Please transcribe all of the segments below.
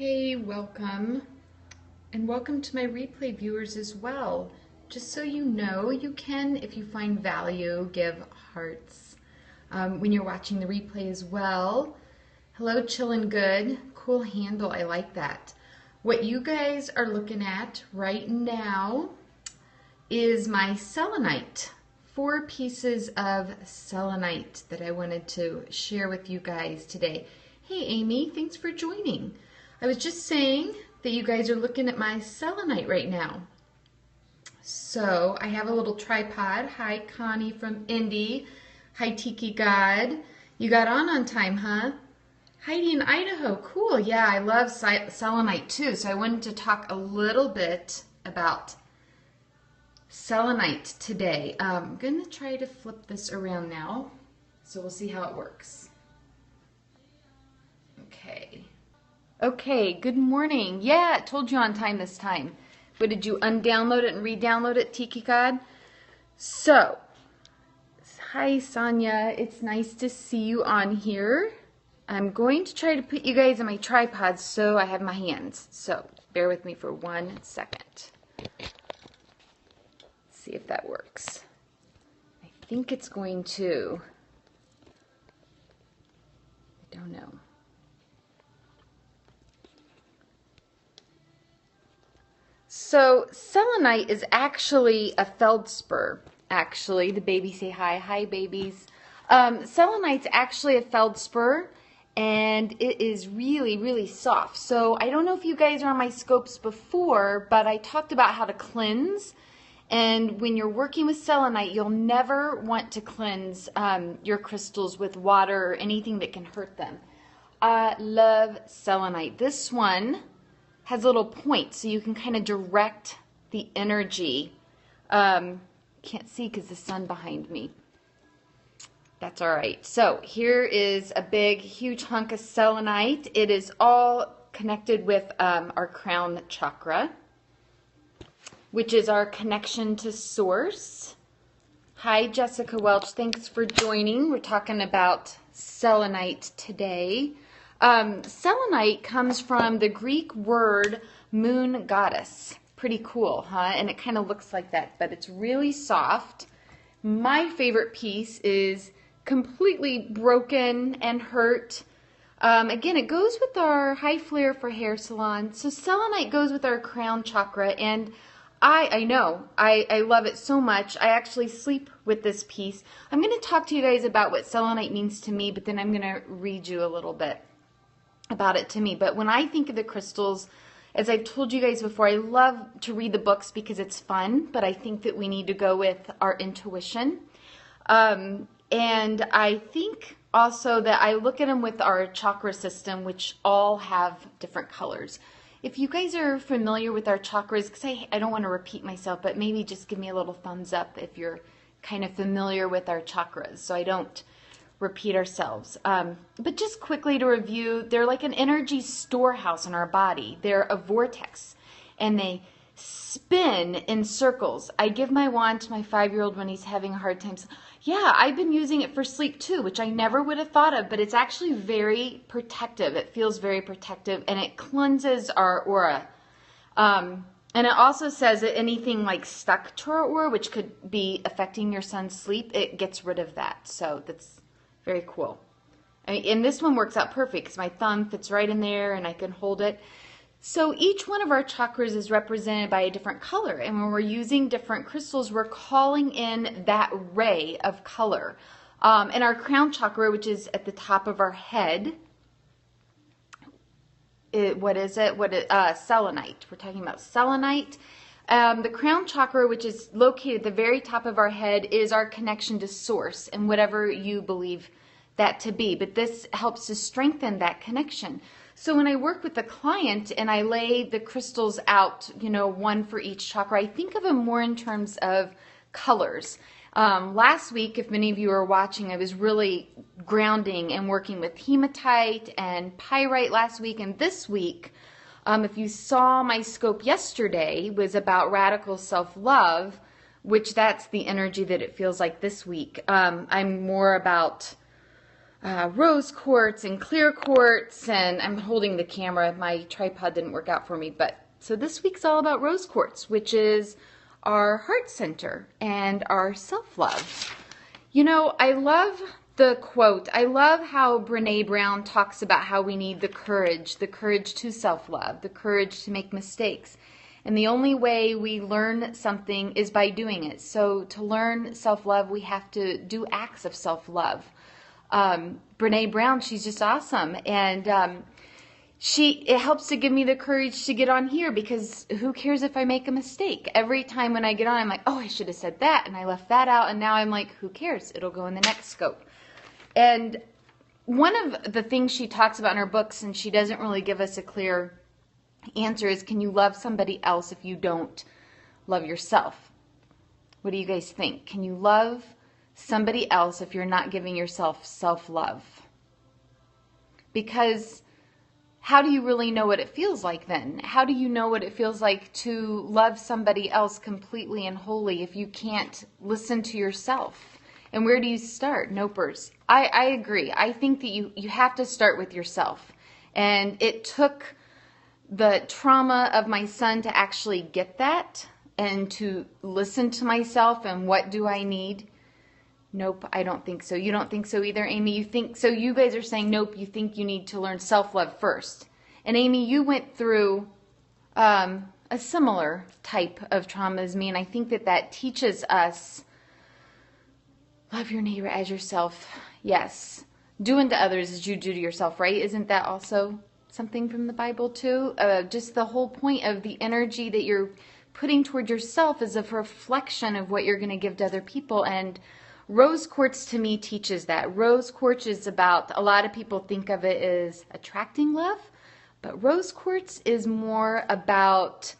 Hey, welcome, and welcome to my replay viewers as well. Just so you know, you can, if you find value, give hearts when you're watching the replay as well. Hello, Chillin' Good. Cool handle, I like that. What you guys are looking at right now is my selenite. 4 pieces of selenite that I wanted to share with you guys today. Hey, Amy, thanks for joining. I was just saying that you guys are looking at my selenite right now. So I have a little tripod. Hi, Connie from Indy. Hi, Tiki God. You got on time, huh? Heidi in Idaho. Cool. Yeah, I love selenite too. So I wanted to talk a little bit about selenite today. I'm going to try to flip this around now. So we'll see how it works. Okay. Okay, good morning. Yeah, I told you on time this time. But did you undownload it and re-download it, Tiki God? So, hi Sonia, it's nice to see you on here. I'm going to try to put you guys on my tripod so I have my hands. So, bear with me for 1 second. See if that works. I think it's going to. I don't know. So selenite is actually a feldspar. Actually, the babies say hi. Hi, babies. Selenite's actually a feldspar, and it is really, really soft. So I don't know if you guys are on my scopes before, but I talked about how to cleanse. And when you're working with selenite, you'll never want to cleanse your crystals with water or anything that can hurt them. I love selenite. This one has little points so you can kind of direct the energy. Can't see because the sun behind me. That's all right. So here is a big, huge hunk of selenite. It is all connected with our crown chakra, which is our connection to source. Hi, Jessica Welch. Thanks for joining. We're talking about selenite today. Selenite comes from the Greek word moon goddess. Pretty cool, huh? And it kind of looks like that, but it's really soft. My favorite piece is completely broken and hurt. Again, it goes with our high flare for hair salon. So selenite goes with our crown chakra, and I know, I love it so much. I actually sleep with this piece. I'm going to talk to you guys about what selenite means to me, but then I'm going to read you a little bit about it to me. But when I think of the crystals, as I've told you guys before, I love to read the books because it's fun, but I think that we need to go with our intuition. And I think also that I look at them with our chakra system, which all have different colors. If you guys are familiar with our chakras, because I don't want to repeat myself, but maybe just give me a little thumbs up if you're kind of familiar with our chakras, so I don't repeat ourselves. But just quickly to review, they're like an energy storehouse in our body. They're a vortex, and they spin in circles. I give my wand to my 5-year-old when he's having a hard time. Yeah, I've been using it for sleep too, which I never would have thought of, but it's actually very protective. It feels very protective, and it cleanses our aura. And it also says that anything like stuck to our aura, which could be affecting your son's sleep, it gets rid of that. So that's very cool. And this one works out perfect because my thumb fits right in there and I can hold it. So each one of our chakras is represented by a different color. And when we're using different crystals, we're calling in that ray of color. And our crown chakra, which is at the top of our head, what is it? Selenite. We're talking about selenite. The crown chakra, which is located at the very top of our head, is our connection to source and whatever you believe that to be. But this helps to strengthen that connection. So when I work with the client and I lay the crystals out, one for each chakra, I think of them more in terms of colors. Last week, if many of you are watching, I was really grounding and working with hematite and pyrite last week. And this week, if you saw my scope yesterday, was about radical self-love, which that's the energy that it feels like this week. I'm more about rose quartz and clear quartz, and I'm holding the camera. My tripod didn't work out for me, but so this week's all about rose quartz, which is our heart center and our self-love. You know, I love the quote. I love how Brene Brown talks about how we need the courage to self-love, the courage to make mistakes. And the only way we learn something is by doing it. So to learn self-love, we have to do acts of self-love. Brene Brown, she's just awesome. And it helps to give me the courage to get on here, because who cares if I make a mistake? Every time when I get on, I'm like, oh, I should have said that, and I left that out, and now I'm like, who cares? It'll go in the next scope. And one of the things she talks about in her books, and she doesn't really give us a clear answer, is can you love somebody else if you don't love yourself? What do you guys think? Can you love somebody else if you're not giving yourself self-love? Because how do you really know what it feels like then? How do you know what it feels like to love somebody else completely and wholly if you can't listen to yourself? And where do you start? Nopers. I agree. I think that you have to start with yourself. And it took the trauma of my son to actually get that and to listen to myself and what do I need. Nope, I don't think so. You don't think so either, Amy? You think so? You guys are saying nope, you think you need to learn self-love first. And Amy, you went through a similar type of trauma as me, and I think that teaches us love your neighbor as yourself. Yes. Do unto others as you do to yourself, right? Isn't that also something from the Bible too? Just the whole point of the energy that you're putting toward yourself is a reflection of what you're going to give to other people. And rose quartz to me teaches that. Rose quartz is about, a lot of people think of it as attracting love, but rose quartz is more about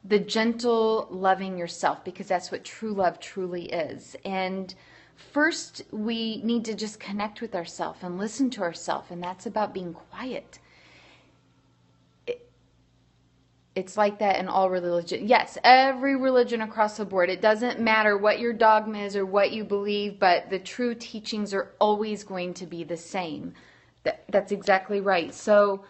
the gentle loving yourself, because that's what true love truly is. And first, we need to just connect with ourselves and listen to ourselves, and that's about being quiet. It's like that in all religion. Yes, every religion across the board. It doesn't matter what your dogma is or what you believe, but the true teachings are always going to be the same. That's exactly right. So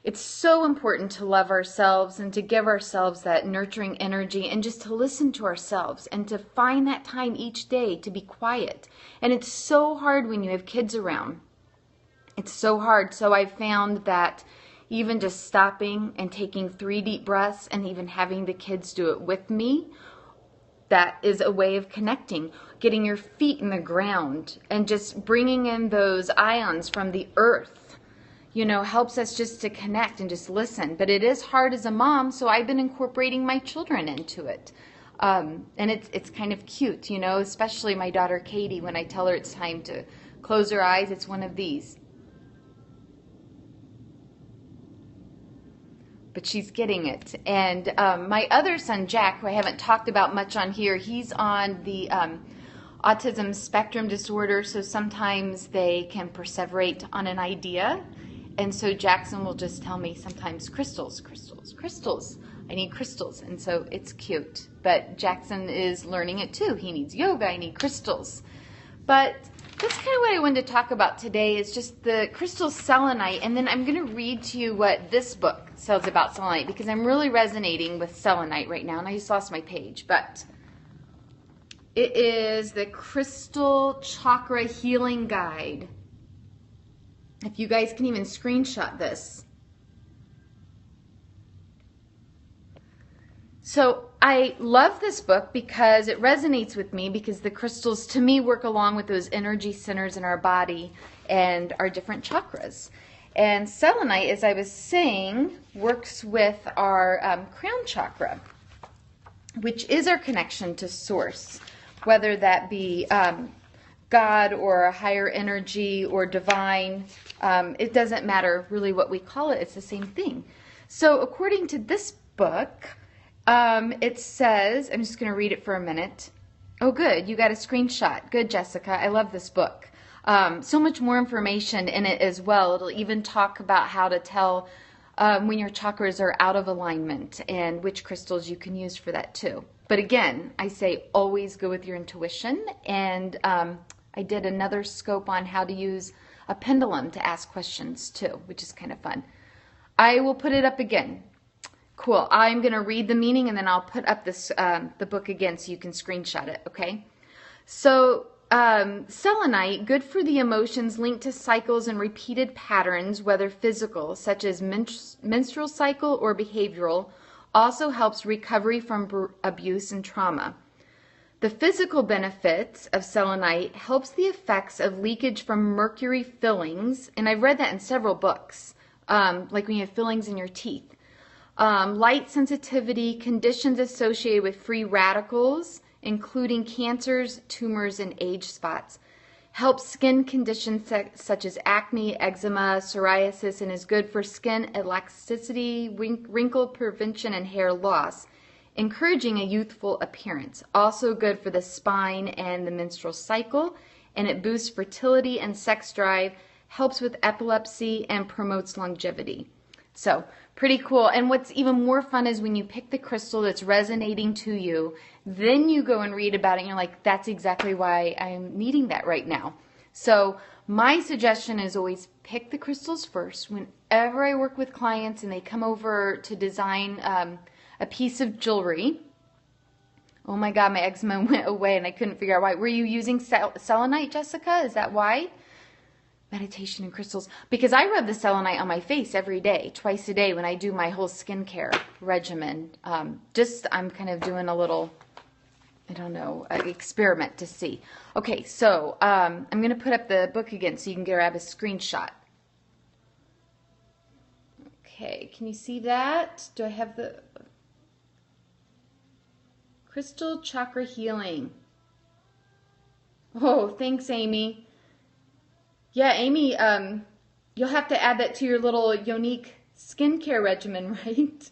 it's so important to love ourselves and to give ourselves that nurturing energy and just to listen to ourselves and to find that time each day to be quiet. And it's so hard when you have kids around. It's so hard. So I've found that even just stopping and taking 3 deep breaths and even having the kids do it with me, that is a way of connecting. Getting your feet in the ground and just bringing in those ions from the earth, helps us just to connect and just listen. But it is hard as a mom, so I've been incorporating my children into it. And it's kind of cute, especially my daughter Katie, when I tell her it's time to close her eyes, it's one of these. But she's getting it. And my other son, Jack, who I haven't talked about much on here, he's on the autism spectrum disorder, so sometimes they can perseverate on an idea. And so Jackson will just tell me sometimes, crystals. I need crystals. And so it's cute. But Jackson is learning it too. He needs yoga. I need crystals. But that's kind of what I wanted to talk about today, is just the crystal selenite. And then I'm going to read to you what this book says about selenite, because I'm really resonating with selenite right now. And I just lost my page. But it is the Crystal Chakra Healing Guide. If you guys can even screenshot this. So I love this book because it resonates with me, because the crystals to me work along with those energy centers in our body and our different chakras. And selenite, as I was saying, works with our crown chakra, which is our connection to source, whether that be God or a higher energy or divine. It doesn't matter really what we call it. It's the same thing. So according to this book, it says, I'm just going to read it for a minute. Oh, good. You got a screenshot. Good, Jessica. I love this book. So much more information in it as well. It'll even talk about how to tell when your chakras are out of alignment and which crystals you can use for that too. But again, I say always go with your intuition. And I did another scope on how to use a pendulum to ask questions too, which is kind of fun. I will put it up again. Cool. I'm going to read the meaning and then I'll put up this the book again so you can screenshot it, okay? So, selenite, good for the emotions linked to cycles and repeated patterns, whether physical, such as menstrual cycle or behavioral, also helps recovery from abuse and trauma. The physical benefits of selenite helps the effects of leakage from mercury fillings, and I've read that in several books, like when you have fillings in your teeth. Light sensitivity, conditions associated with free radicals, including cancers, tumors, and age spots. Helps skin conditions such as acne, eczema, psoriasis, and is good for skin elasticity, wrinkle prevention, and hair loss, encouraging a youthful appearance. Also good for the spine and the menstrual cycle, and it boosts fertility and sex drive, helps with epilepsy, and promotes longevity. So, pretty cool. And what's even more fun is when you pick the crystal that's resonating to you, then you go and read about it and you're like, that's exactly why I'm needing that right now. So my suggestion is always pick the crystals first. Whenever I work with clients and they come over to design a piece of jewelry, oh my God, my eczema went away and I couldn't figure out why. Were you using selenite, Jessica? Is that why? Meditation and crystals, because I rub the selenite on my face every day, twice a day when I do my whole skincare regimen. I'm kind of doing a little, I don't know, experiment to see. Okay, so I'm going to put up the book again so you can grab a screenshot. Okay, can you see that? Do I have the crystal chakra healing? Oh, thanks, Amy. Yeah, Amy, you'll have to add that to your little unique skincare regimen, right?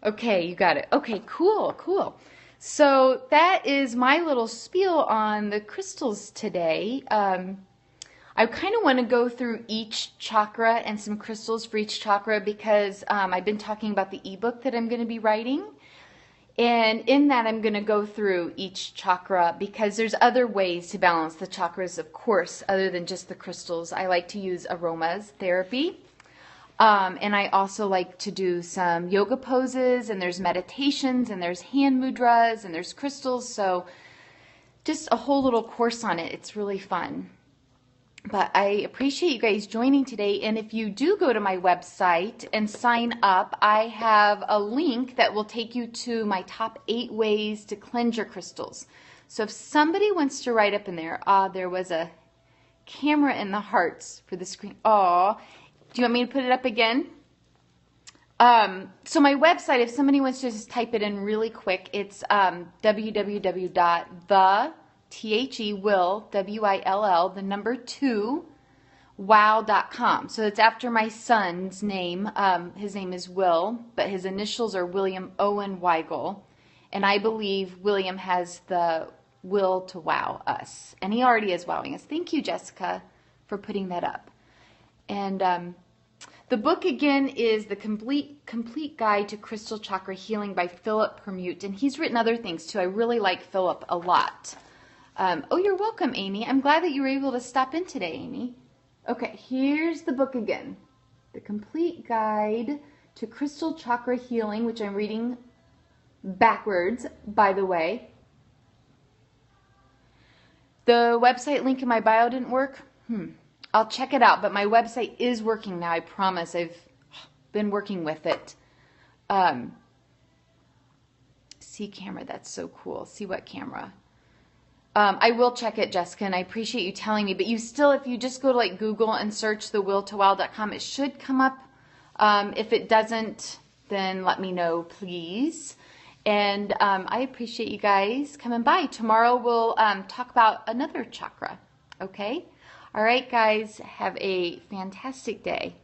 Okay, you got it. Okay, cool, cool. So that is my little spiel on the crystals today. I kind of want to go through each chakra and some crystals for each chakra because I've been talking about the ebook that I'm going to be writing. And in that, I'm going to go through each chakra because there's other ways to balance the chakras, of course, other than just the crystals. I like to use aromas therapy. And I also like to do some yoga poses, and there's meditations, and there's hand mudras, and there's crystals. So just a whole little course on it. It's really fun. But I appreciate you guys joining today. And if you do go to my website and sign up, I have a link that will take you to my top 8 ways to cleanse your crystals. So if somebody wants to write up in there, there was a camera in the hearts for the screen. Oh, do you want me to put it up again? So my website, if somebody wants to just type it in really quick, it's wow.com. So it's after my son's name. His name is Will, but his initials are William Owen Weigel. And I believe William has the will to wow us. And he already is wowing us. Thank you, Jessica, for putting that up. And the book, again, is The Complete Guide to Crystal Chakra Healing by Philip Permute. And he's written other things, too. I really like Philip a lot. Oh, you're welcome, Amy. I'm glad that you were able to stop in today, Amy. Okay, here's the book again. The Complete Guide to Crystal Chakra Healing, which I'm reading backwards, by the way. The website link in my bio didn't work. I'll check it out, but my website is working now, I promise. I've been working with it. See camera, that's so cool. See what camera? I will check it, Jessica, and I appreciate you telling me. But you still, if you just go to like Google and search thewilltowow.com, it should come up. If it doesn't, then let me know, please. And I appreciate you guys coming by. Tomorrow we'll talk about another chakra, okay? All right, guys, have a fantastic day.